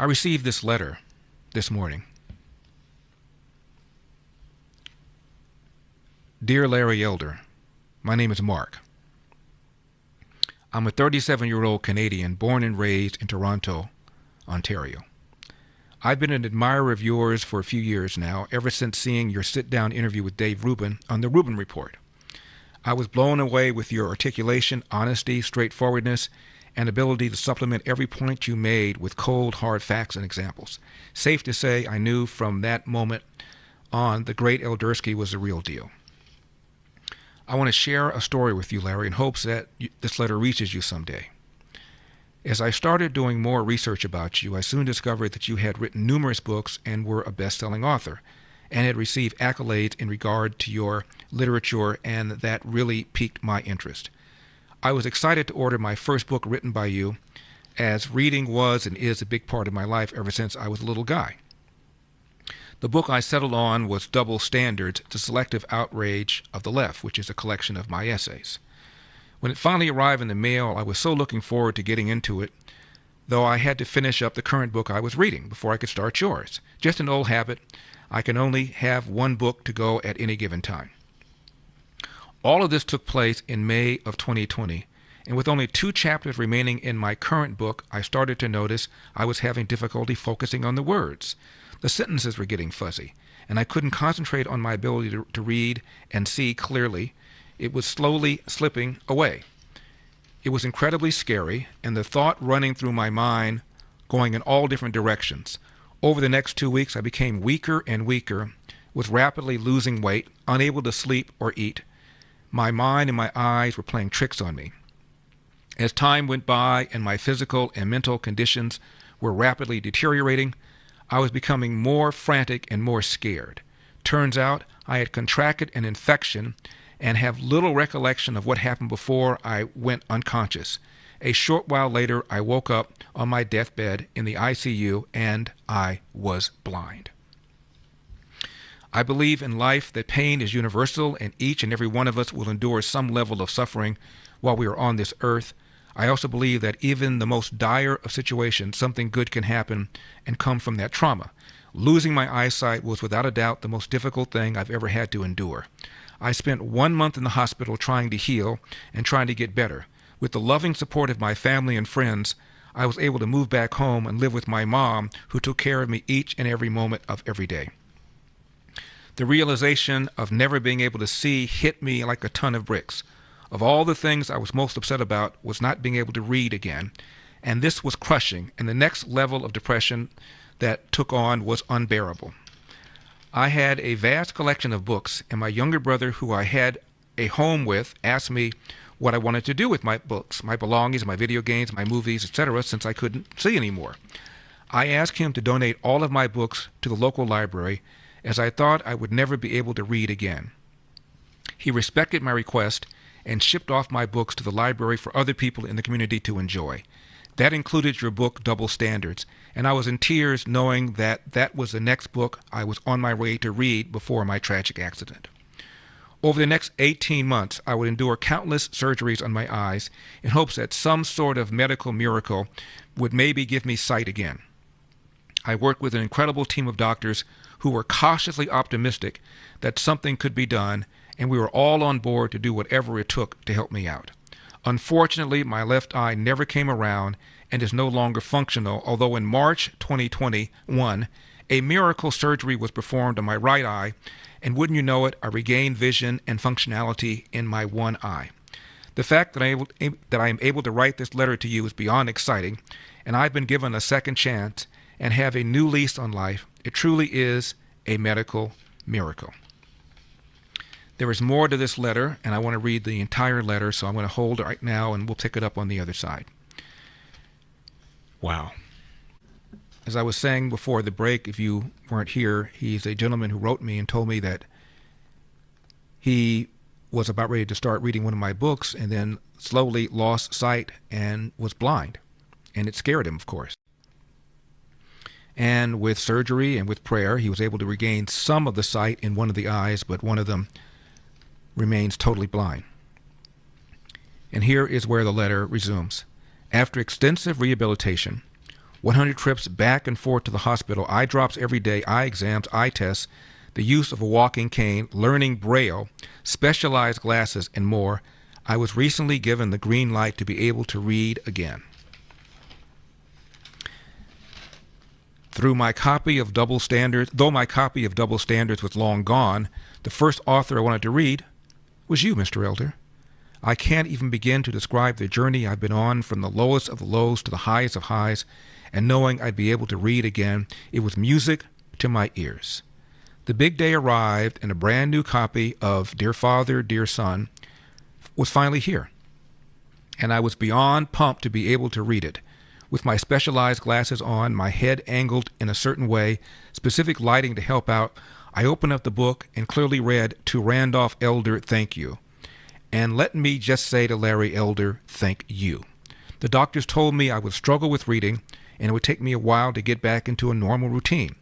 I received this letter this morning. Dear Larry Elder, my name is Mark. I'm a 37-year-old Canadian born and raised in Toronto, Ontario. I've been an admirer of yours for a few years now, ever since seeing your sit-down interview with Dave Rubin on the Rubin Report. I was blown away with your articulation, honesty, straightforwardness, and ability to supplement every point you made with cold, hard facts and examples. Safe to say, I knew from that moment on the great Eldersky was the real deal. I want to share a story with you, Larry, in hopes that this letter reaches you someday. As I started doing more research about you, I soon discovered that you had written numerous books and were a best-selling author, and had received accolades in regard to your literature, and that really piqued my interest. I was excited to order my first book written by you, as reading was and is a big part of my life ever since I was a little guy. The book I settled on was Double Standards, The Selective Outrage of the Left, which is a collection of my essays. When it finally arrived in the mail, I was so looking forward to getting into it, though I had to finish up the current book I was reading before I could start yours. Just an old habit. I can only have one book to go at any given time. All of this took place in May of 2020, and with only 2 chapters remaining in my current book, I started to notice I was having difficulty focusing on the words. The sentences were getting fuzzy, and I couldn't concentrate on my ability to read and see clearly. It was slowly slipping away. It was incredibly scary, and the thought running through my mind going in all different directions. Over the next 2 weeks, I became weaker and weaker, was rapidly losing weight, unable to sleep or eat. My mind and my eyes were playing tricks on me. As time went by and my physical and mental conditions were rapidly deteriorating, I was becoming more frantic and more scared. Turns out I had contracted an infection and have little recollection of what happened before I went unconscious. A short while later, I woke up on my deathbed in the ICU, and I was blind. I believe in life that pain is universal, and each and every one of us will endure some level of suffering while we are on this earth. I also believe that even the most dire of situations, something good can happen and come from that trauma. Losing my eyesight was without a doubt the most difficult thing I've ever had to endure. I spent 1 month in the hospital trying to heal and trying to get better. With the loving support of my family and friends, I was able to move back home and live with my mom, who took care of me each and every moment of every day. The realization of never being able to see hit me like a ton of bricks. Of all the things I was most upset about was not being able to read again, and this was crushing, and the next level of depression that took on was unbearable. I had a vast collection of books, and my younger brother, who I had a home with, asked me what I wanted to do with my books, my belongings, my video games, my movies, etc., since I couldn't see anymore. I asked him to donate all of my books to the local library, as I thought I would never be able to read again. He respected my request and shipped off my books to the library for other people in the community to enjoy. That included your book, Double Standards, and I was in tears knowing that that was the next book I was on my way to read before my tragic accident. Over the next 18 months, I would endure countless surgeries on my eyes in hopes that some sort of medical miracle would maybe give me sight again. I worked with an incredible team of doctors who were cautiously optimistic that something could be done, and we were all on board to do whatever it took to help me out. Unfortunately, my left eye never came around and is no longer functional, although in March 2021, a miracle surgery was performed on my right eye, and wouldn't you know it, I regained vision and functionality in my one eye. The fact that I am able to write this letter to you is beyond exciting, and I've been given a second chance and have a new lease on life. It truly is a medical miracle. There is more to this letter, and I want to read the entire letter, so I'm going to hold it right now, and we'll pick it up on the other side. Wow. As I was saying before the break, if you weren't here, he's a gentleman who wrote me and told me that he was about ready to start reading one of my books and then slowly lost sight and was blind. And it scared him, of course. And with surgery and with prayer, he was able to regain some of the sight in one of the eyes, but one of them remains totally blind. And here is where the letter resumes. After extensive rehabilitation, 100 trips back and forth to the hospital, eye drops every day, eye exams, eye tests, the use of a walking cane, learning Braille, specialized glasses, and more. I was recently given the green light to be able to read again. Though my copy of Double Standards was long gone, the first author I wanted to read was you, Mr. Elder. I can't even begin to describe the journey I've been on from the lowest of the lows to the highest of highs, and knowing I'd be able to read again, it was music to my ears. The big day arrived, and a brand new copy of Dear Father, Dear Son was finally here, and I was beyond pumped to be able to read it. With my specialized glasses on, my head angled in a certain way, specific lighting to help out, I opened up the book and clearly read, "To Randolph Elder, thank you." And let me just say to Larry Elder, thank you. The doctors told me I would struggle with reading, and it would take me a while to get back into a normal routine.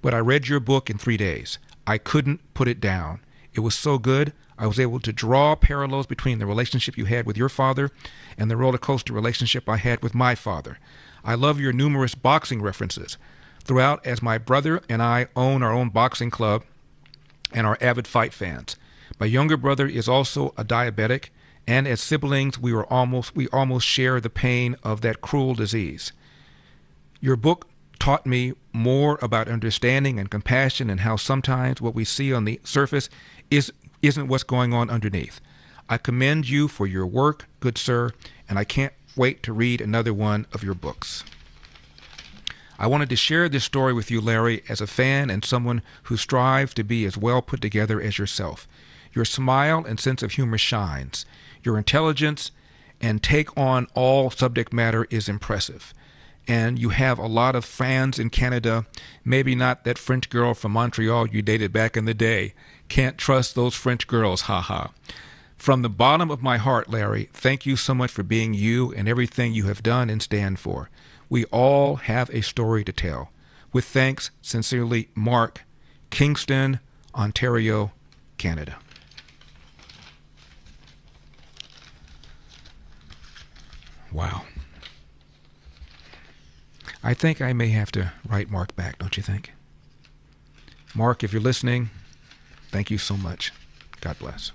But I read your book in 3 days. I couldn't put it down. It was so good, I was able to draw parallels between the relationship you had with your father and the roller coaster relationship I had with my father. I love your numerous boxing references throughout, as my brother and I own our own boxing club and are avid fight fans. My younger brother is also a diabetic, and as siblings, we almost share the pain of that cruel disease. Your book taught me more about understanding and compassion, and how sometimes what we see on the surface isn't what's going on underneath. I commend you for your work, good sir, and I can't wait to read another one of your books. I wanted to share this story with you, Larry, as a fan and someone who strives to be as well put together as yourself. Your smile and sense of humor shines. Your intelligence and take on all subject matter is impressive. And you have a lot of fans in Canada, maybe not that French girl from Montreal you dated back in the day. Can't trust those French girls, haha. From the bottom of my heart, Larry, thank you so much for being you and everything you have done and stand for. We all have a story to tell. With thanks, sincerely, Mark, Kingston, Ontario, Canada. Wow. I think I may have to write Mark back, don't you think? Mark, if you're listening, thank you so much. God bless.